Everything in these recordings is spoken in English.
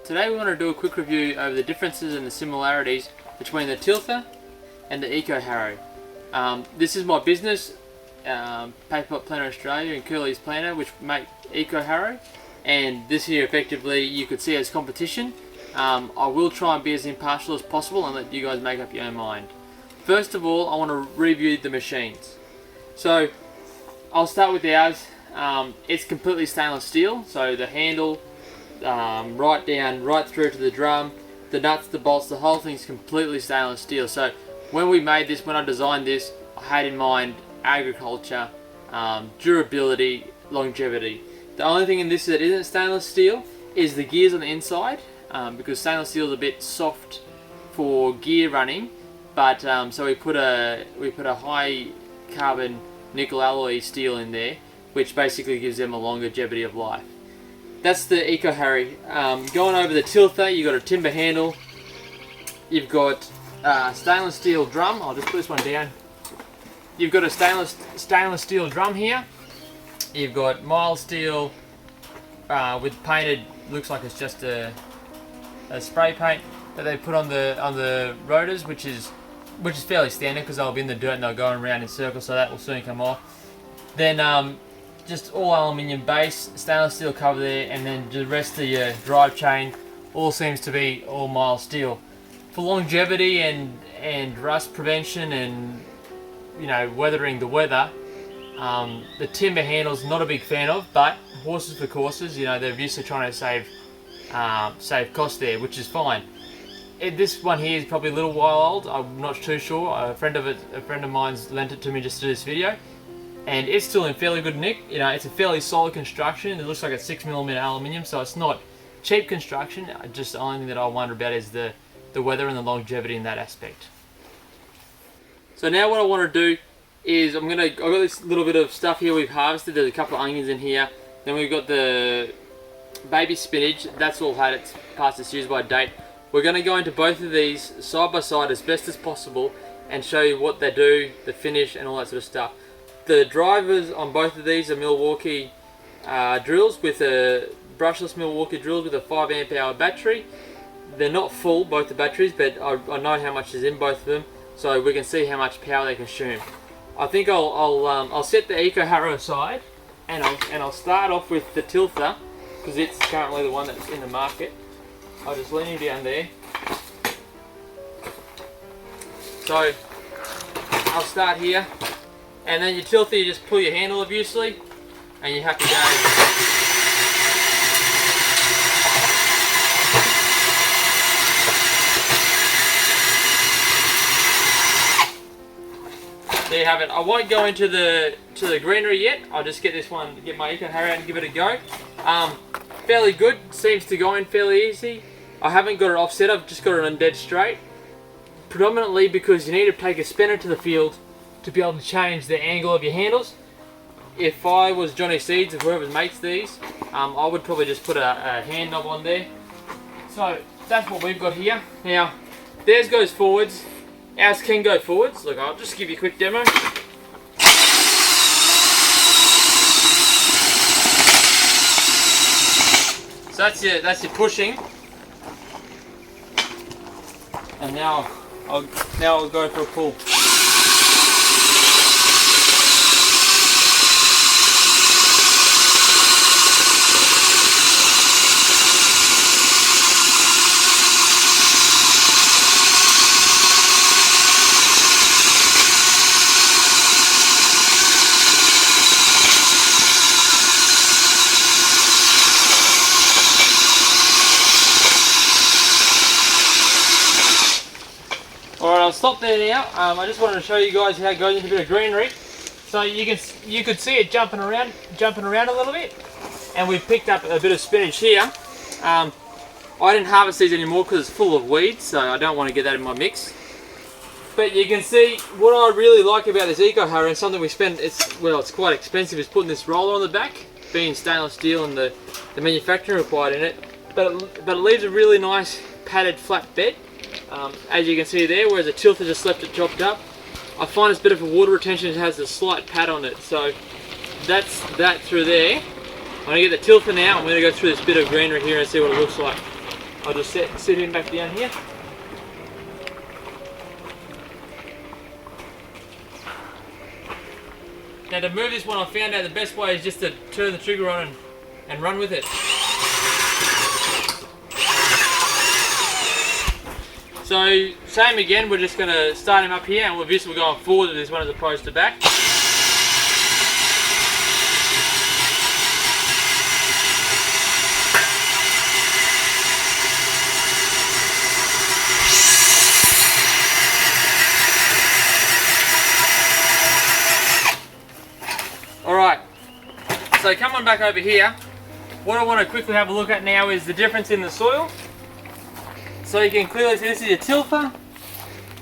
Today we want to do a quick review over the differences and the similarities between the Tilther and the Eco Harrow. This is my business, Paper Planner Australia and Curly's Planner, which make Eco Harrow, and this here effectively you could see as competition. I will try and be as impartial as possible and let you guys make up your own mind. First of all, I want to review the machines. So I'll start with ours. It's completely stainless steel, so the handle right through to the drum, the nuts, the bolts, the whole thing's completely stainless steel. So when we made this, when I designed this, I had in mind agriculture, durability, longevity. The only thing in this that isn't stainless steel is the gears on the inside, because stainless steel is a bit soft for gear running. But so we put a high carbon nickel alloy steel in there, which basically gives them a longevity of life. That's the Eco Harrow. Going over the Tilther, you've got a timber handle, you've got a stainless steel drum. I'll just put this one down. You've got a stainless steel drum here. You've got mild steel with painted, looks like it's just a spray paint that they put on the rotors, which is fairly standard because they'll be in the dirt and they'll go around in circles, so that will soon come off. Then just all aluminium base, stainless steel cover there, and then the rest of your drive chain all seems to be all mild steel. For longevity and rust prevention and, you know, weathering the weather, the timber handle's not a big fan of, but horses for courses, you know, they're used to trying to save cost there, which is fine. This one here is probably a little while old. I'm not too sure. A friend of mine's lent it to me just to do this video, and it's still in fairly good nick. You know, it's a fairly solid construction. It looks like it's 6mm aluminium, so it's not cheap construction. Just the only thing that I wonder about is the weather and the longevity in that aspect. So now what I want to do is I've got this little bit of stuff here we've harvested. There's a couple of onions in here. Then we've got the baby spinach. That's all had its past its use by date. We're going to go into both of these side by side as best as possible and show you what they do, the finish and all that sort of stuff. The drivers on both of these are Milwaukee drills, with a brushless Milwaukee drills with a 5 amp hour battery. They're not full, both the batteries, but I know how much is in both of them, so we can see how much power they consume. I think I'll set the Eco Harrow aside, and I'll start off with the Tilther because it's currently the one that's in the market. I'll just lean you down there. So I'll start here, and then your Tilther, you just pull your handle obviously, and you have to go. There you have it. I won't go into the greenery yet. I'll just get my Eco Harrow out and give it a go. Fairly good. Seems to go in fairly easy. I haven't got it offset. I've just got it on dead straight. Predominantly because you need to take a spanner to the field to be able to change the angle of your handles. If I was Johnny Seeds or whoever makes these, I would probably just put a hand knob on there. So that's what we've got here. Now, theirs goes forwards. Ours can go forwards. Look, I'll just give you a quick demo. So that's your pushing. And now I'll go for a pull. Alright, I'll stop there now. I just wanted to show you guys how it goes into a bit of greenery. So you could see it jumping around a little bit. And we've picked up a bit of spinach here. I didn't harvest these anymore because it's full of weeds, so I don't want to get that in my mix. But you can see what I really like about this Eco Harrow, and something we spend, it's quite expensive, is putting this roller on the back, being stainless steel and the manufacturing required in it. But it leaves a really nice padded flat bed. As you can see there, whereas the Tilther just left it chopped up. I find it's better for water retention. It has a slight pad on it, so that's that through there. going to get the tilther now. I'm going to go through this bit of greenery here and see what it looks like. I'll just sit him back down here. Now to move this one, I found out the best way is just to turn the trigger on and run with it. So same again, we're just going to start him up here, and obviously we're going forward with this one as opposed to back. Alright, so come on back over here. What I want to quickly have a look at now is the difference in the soil. So you can clearly see this is your Tilther,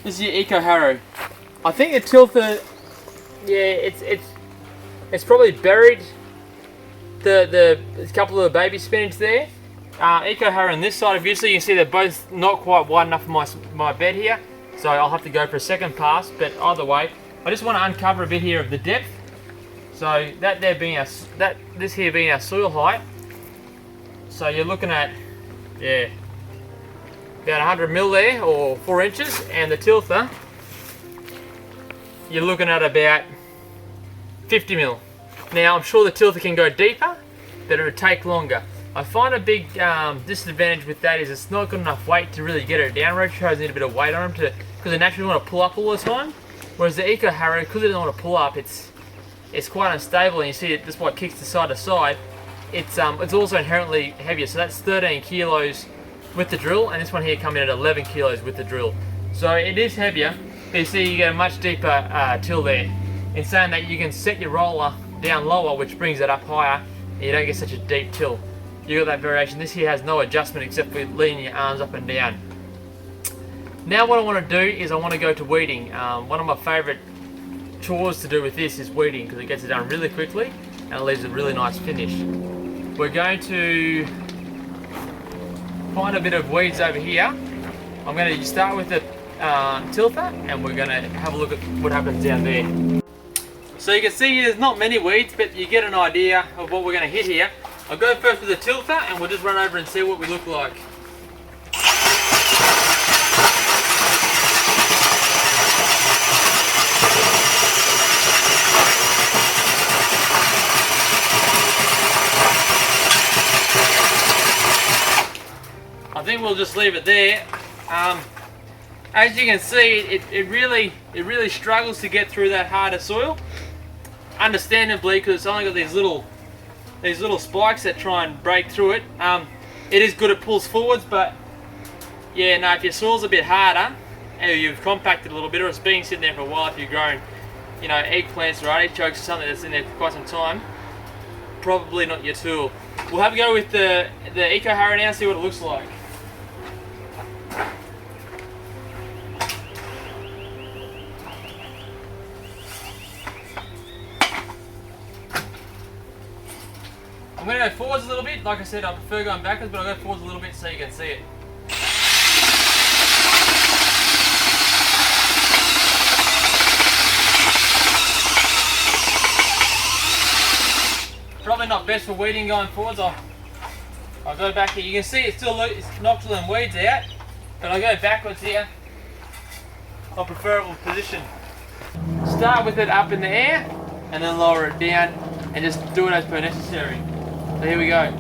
this is your Eco Harrow. I think the Tilther, yeah, it's probably buried the couple of the baby spinach there. Eco Harrow on this side, obviously you can see they're both not quite wide enough for my bed here, so I'll have to go for a second pass. But either way, I just want to uncover a bit here of the depth. So this here being our soil height. So you're looking at, yeah, about 100 mil there, or 4 inches, and the Tilther, you're looking at about 50 mil. Now I'm sure the Tilther can go deeper, but it would take longer. I find a big disadvantage with that is it's not got enough weight to really get it down. Road need a bit of weight on them because they naturally want to pull up all the time. Whereas the Eco Harrow, because it doesn't want to pull up, it's quite unstable, and you see it, that's why it kicks to side to side. It's also inherently heavier, so that's 13 kilos with the drill, and this one here coming in at 11 kilos with the drill. So it is heavier, but you see you get a much deeper till there. In saying that, you can set your roller down lower, which brings it up higher, and you don't get such a deep till. You got that variation. This here has no adjustment except for leaning your arms up and down. Now what I want to do is I want to go to weeding. One of my favourite chores to do with this is weeding, because it gets it done really quickly and it leaves a really nice finish. We're going to find a bit of weeds over here. I'm going to start with the Tilther, and we're going to have a look at what happens down there. So you can see there's not many weeds, but you get an idea of what we're going to hit here. I'll go first with the Tilther, and we'll just run over and see what we look like. I think we'll just leave it there. As you can see, it really struggles to get through that harder soil. Understandably, because it's only got these little spikes that try and break through it. It is good, it pulls forwards, but yeah, no, if your soil's a bit harder, and you've compacted a little bit, or it's been sitting there for a while, if you've grown, you know, eggplants or artichokes or something that's in there for quite some time, probably not your tool. We'll have a go with the Eco Harrow now, see what it looks like. I'm going to go forwards a little bit. Like I said, I prefer going backwards, but I'll go forwards a little bit so you can see it. Probably not best for weeding going forwards. I'll go back here. You can see it's knocked all them weeds out, but I'll go backwards here. I'll prefer it with position. Start with it up in the air, and then lower it down, and just do it as per necessary. So here we go.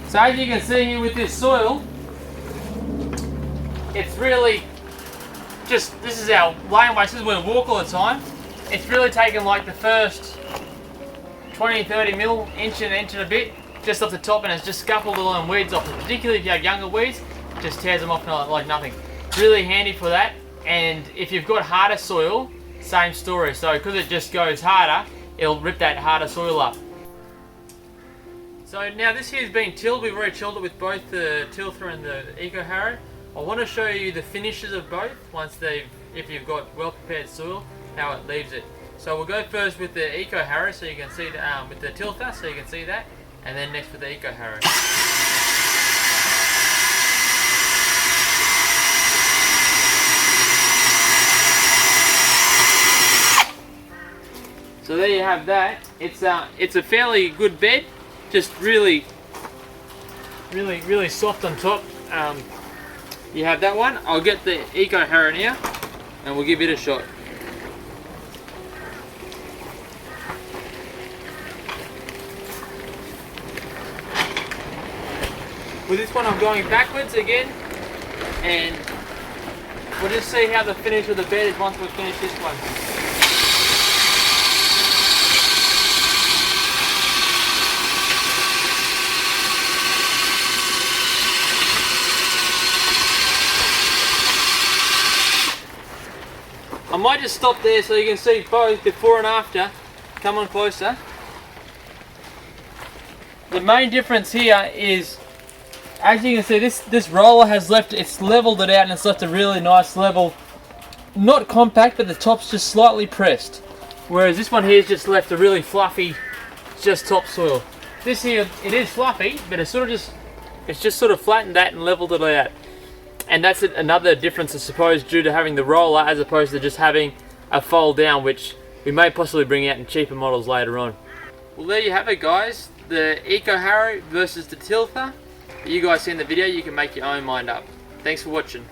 So as you can see here with this soil, it's really just, this is our lane waste, this is where we walk all the time. It's really taken like the first 20-30 mil, inch and a bit, just off the top, and it's just scuffled all them weeds off. Particularly if you have younger weeds, it just tears them off like nothing. Really handy for that. And if you've got harder soil, same story. So because it just goes harder, it'll rip that harder soil up. So now this here's been tilled. We've already tilled it with both the Tilther and the Eco Harrow. I want to show you the finishes of both once they've if you've got well prepared soil, how it leaves it. So we'll go first with the Eco Harrow, so you can see the, with the Tilther, so you can see that, and then next with the Eco Harrow. So there you have that. It's a fairly good bed, just really soft on top. You have that one. I'll get the Eco Harrow here, and we'll give it a shot. With this one I'm going backwards again, and we'll just see how the finish of the bed is once we finish this one. I might just stop there so you can see both before and after. Come on closer. The main difference here is, as you can see, this roller has left, it's leveled it out and it's left a really nice level, not compact, but the top's just slightly pressed. Whereas this one here is just left a really fluffy, just topsoil. This here, it is fluffy, but it's just sort of flattened that and leveled it out. And that's another difference, I suppose, due to having the roller as opposed to just having a fold down, which we may possibly bring out in cheaper models later on. Well, there you have it, guys. The Eco Harrow versus the Tilther. You guys see in the video, you can make your own mind up. Thanks for watching.